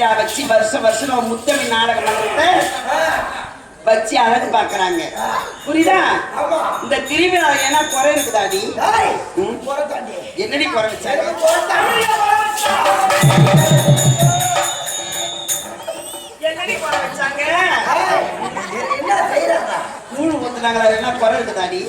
திருவிழா வச்சு வருஷம் வருஷம் முத்தமி நாடகம் வச்சு அழகு பாக்குறாங்க. புரியுதா? இந்த திருவிழா ஏன்னா குறை இருக்குதாடி? என்னடி குறை வச்சாங்க? என்னடி குறை வச்சாங்க? என்ன செய்யறாங்க? கூழ் ஊத்துனாங்களா? என்ன குறை இருக்குதாடி?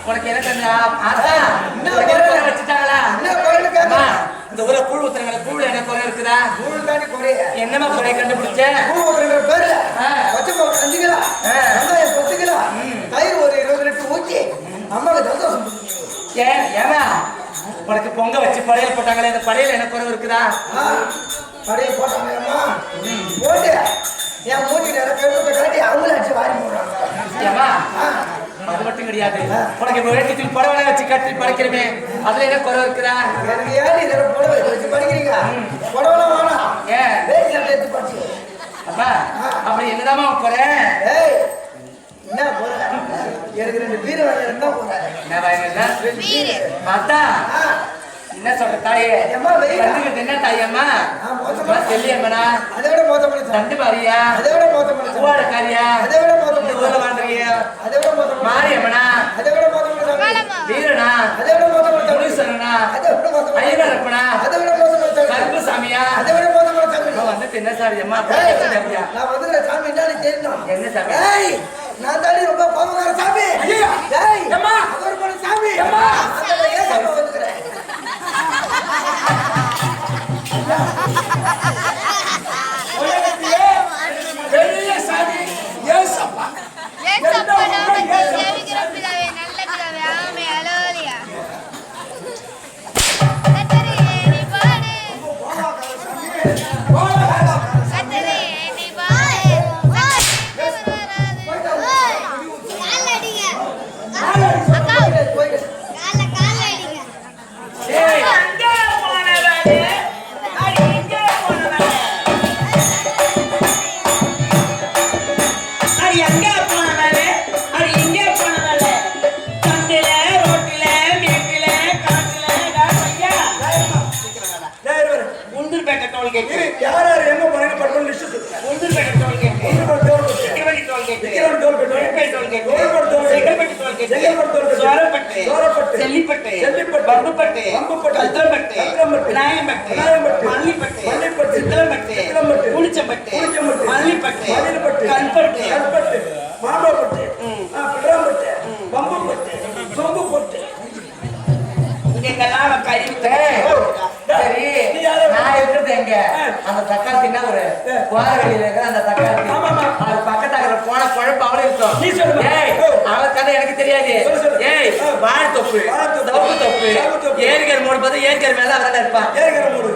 உனக்கு இந்த ஊர கூழ் ஊத்துறாங்க. கூழ் என்ன குறை இருக்குதா? என்னமா குறை கண்டுபிடிச்ச? உனக்கு பொங்க வச்சு படையல் போட்டாங்களே, இந்த படையல் என்ன குறை இருக்குதா? படையல் போட்டாங்க போட்டு என் மூஞ்சி காட்டி அவங்கள அடிச்சு வாரி போடுறாங்க. அது மட்டும் கிடையாது, உனக்கு வேட்டத்தில் புடவை வச்சு கட்டி படிக்கிறமே, அதுல என்ன குறை இருக்குதா? எனக்கு ஏன் இதுல புடவை வச்சு படிக்கிறீங்க? புடவைலாம் வேணாம், ஏன் எடுத்து படிச்சு அப்பா அப்படி என்னதாமா குறை? என்ன குறை? எனக்கு 2 பீர் வாங்க போற பார்த்தா என்ன சொல்ற தாயே? என்ன தாயம்மா தெரியம்மனா? அதை விட மோசமான தண்டு மாறியா? அதை விட மோசமான பூவாட காரியா? அதை விட மோசமான ஊர்ல வாழ்ந்துறியா? அதை விட மோசமான மாரியம்மனா? அதை விட மோசமான வீரனா? அதை விட மோசமான முனீஸ்வரனா? அதை விட மோசமான ஐயனப்பனா? அதை விட மோசமான கருப்பு சாமியா? அதை விட மோசமான சாமி. வந்து என்ன சாமி அம்மா? நான் வந்து சாமி என்னன்னு தெரியும். என்ன சாமி? நான் தாண்டி ரொம்ப கோபக்கார சாமி. அம்மா அவர் போன சாமி. அம்மா வந்துக்கிறேன். பெரிய சாமி ஏசப்பா அந்த தக்காளி ஒரு கோரவெளியில இருக்கிற அந்த தக்காளி பக்கத்தாக்கிற போன குழப்பம் அவளே இருக்கும். அவள் கதை எனக்கு தெரியாது. ஏய் வாழை தொப்பு தப்பு தொப்பு ஏரிக்கர் மூடு பார்த்து ஏரிக்கர் மேல அவரால் இருப்பான்.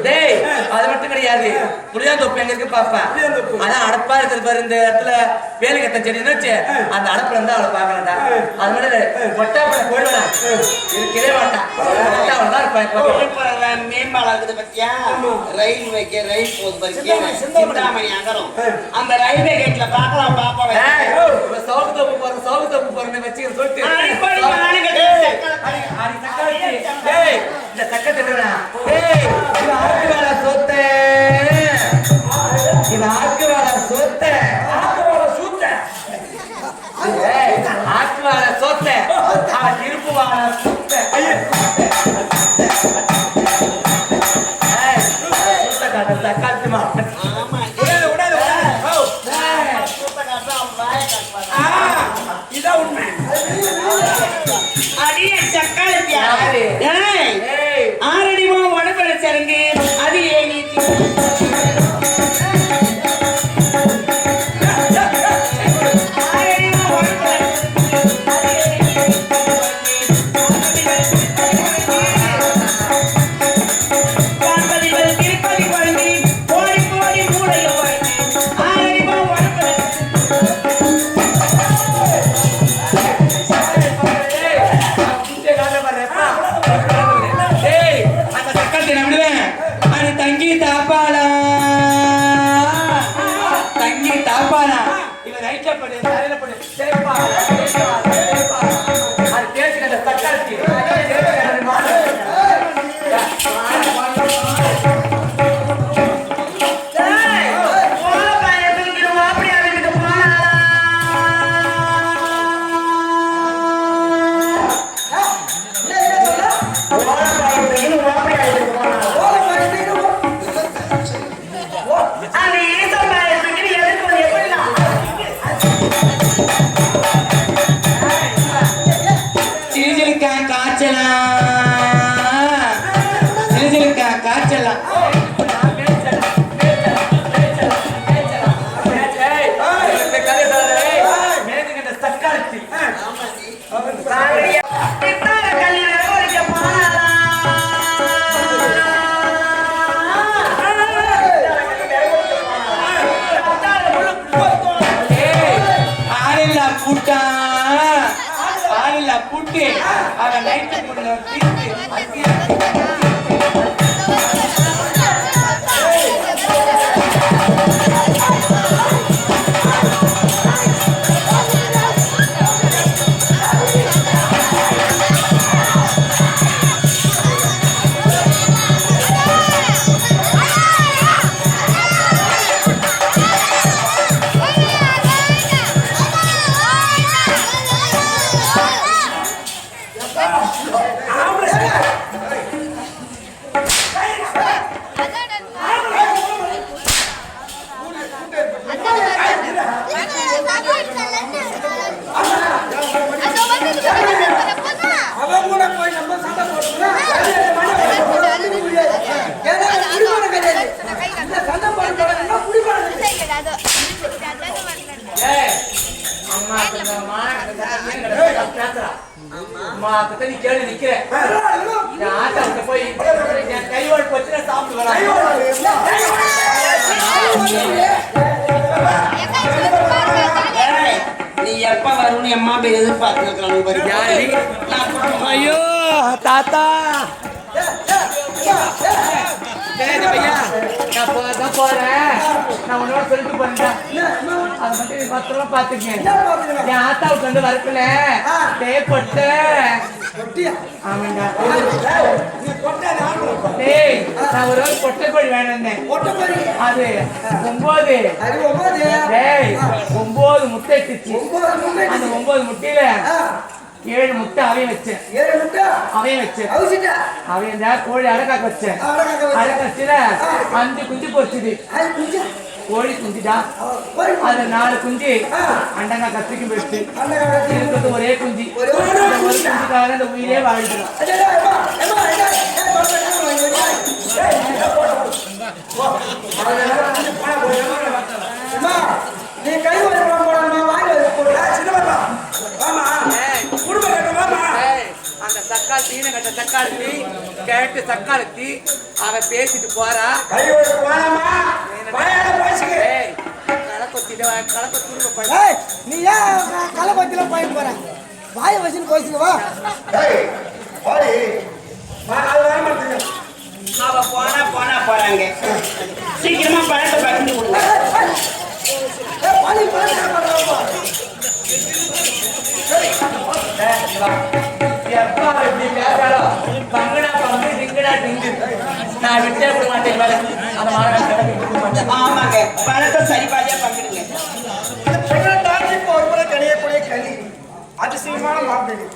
டேய் அது மட்டும் கிடையாது, புளியான் தொப்பு எங்க இருக்கு பாப்பா. அதான் அடப்பா இருக்கிறது பாரு, இந்த இடத்துல வேலை கட்ட செடி வச்சு அந்த அடப்புல இருந்தா அவளை பாக்கலடா. அது மாதிரி ஒட்டாப்பட போயிடுவான் இருக்கவே மாட்டான். ஒட்டாவள தான் இருப்பான். மேம்பாலம் இருக்குது பத்தியா? ரயில் வைக்க ரயில் போகுது சிந்தாமணி அகரம். அந்த ரயில்வே கேட்ல பாக்கலாம் பாப்பா. சவுக்கு தப்பு போற சவுக்கு தப்பு போறேன்னு வச்சு சொல்லிட்டு இந்த தக்கத்தை ஆக்கு வேலை சொத்த இது ஆக்கு வேலை சொத்த ஆக்கு வேலை சொத்த திருப்பு வாழ சுத்த தக்காளி மாட்டேன். இதான் உண்மை. அடியே சக்காலத்தி ஆரடிமா உடம்பட சரங்கு அது ஏனி தங்கி தாப்பாளா தங்கி தாப்பாளா இவன் ரைட்ல படு தலையில படு சேப்பா அது பேசுகிற தக்காளி புட்டு அவன் நைட்டு நீ கேள்வி நிக்கிறேன் ஆட்டாவுக்கு போய் கைவாள் போச்சு சாப்பிட்டு வர நீ எப்ப வரும்னு அம்மா போய் எதிர்பார்த்து ஐயோ தாத்தா நான் போறேன் நான் உன்னோட சொல்லிட்டு போறேன் அதை மட்டும் பத்திரமா பாத்துக்கேன் என் ஆத்தாவுக்கு வந்து வரக்குல தேப்பட்டு ஆமாண்டா டேய் நான் ஒரு பொட்டை கோழி வேணும்னேன் அது 9 டேய் 9 முட்டை இட்டுச்சு அந்த 9 முட்டையில 7 முட்டை அவையும் வச்சேன் அவையும் வச்சேன் அவையும் இந்த கோழி அடக்காக்க வச்சேன் அடக்க வச்சுல 5 குஞ்சு பொறிச்சுது கோழி குஞ்சுடா அது 4 குஞ்சு அண்டங்கா கத்திக்கு போயிடுச்சு இருக்கிறது ஒரே குஞ்சு ஒரு குஞ்சுக்காக அந்த உயிரே வாழ்ந்துடும் நீ கை அந்த தக்காளி கட்ட தக்காளி கேட்டு தக்காளி அவ பேசிட்டு போறா நீ ஏன் களப்பத்தில போய் போற வாய வச்சுன்னு கோச்சுக்கவா அவ போனா போறாங்க சீக்கிரமா பழத்தை பகிர்ந்து கொடுங்க எப்பா இப்படி பேசாலும் பங்கடா பங்கு டிங்கடா டிங்கு நான் விட்டே விட மாட்டேன் அந்த மாதிரி ஆமாங்க பழத்தை சரி பாதியா பங்கிடுங்க ஒரு முறை கணியக்கூடிய களி அதிசயமான மாப்பிள்ளை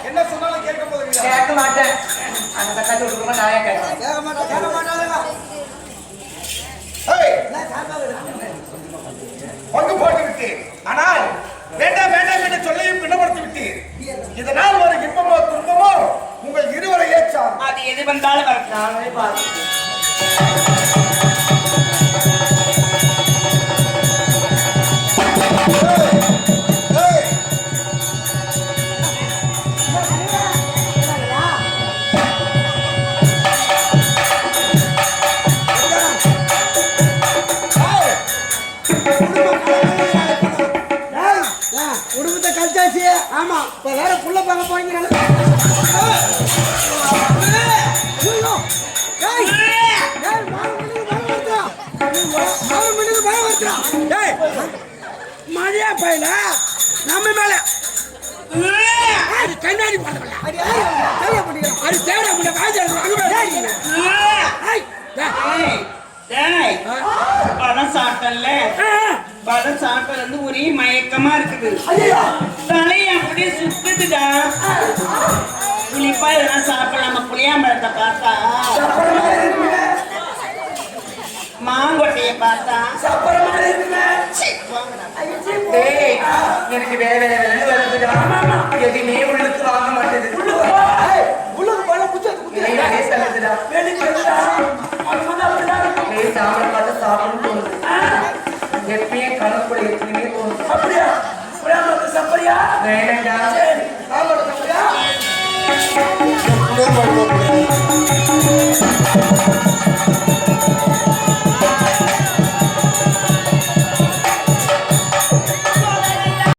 என்ன சொன்னாலும் கேட்க மாட்டேன் அந்த தக்காளி விட்டுருமா நானே கேட்க மாட்டேன் பங்கு போட்டு விட்டேன் ஆனால் வேண்டாம் வேண்டாம் என்று சொல்லையும் பின்னப்படுத்தி விட்டேன் இதனால் ஒரு இன்பமோ துன்பமோ உங்கள் இருவரை ஏற்றா அது எது வந்தாலும் நானே பார்த்து ஆமா இப்ப வேற புள்ள பார்க்க போறீங்க மழையா பயில நம்ம மேல கண்ணாடி பழம் சாப்பிட்டல பழம் சாப்பிட்டல இருந்து ஒரே மயக்கமா இருக்குது தலையை அப்படியே சுத்துதுடா புளிப்பா இதெல்லாம் சாப்பிடலாமா புளியாம்பழத்தை பார்த்தா மாங்கொட்டைய பார்த்தா டேய், எனக்கு வேற வருதுடா. எதுவுமே உள்ளுக்கு வாங்க மாட்டேது. இதே சொல்லுதுடா. டேய், சாமரை பார்த்து சாப்பிடணும்னு தோணுது. எப்பயும் கணக்குள்ள எப்பயுமே தோணுது. வேணாம்டா.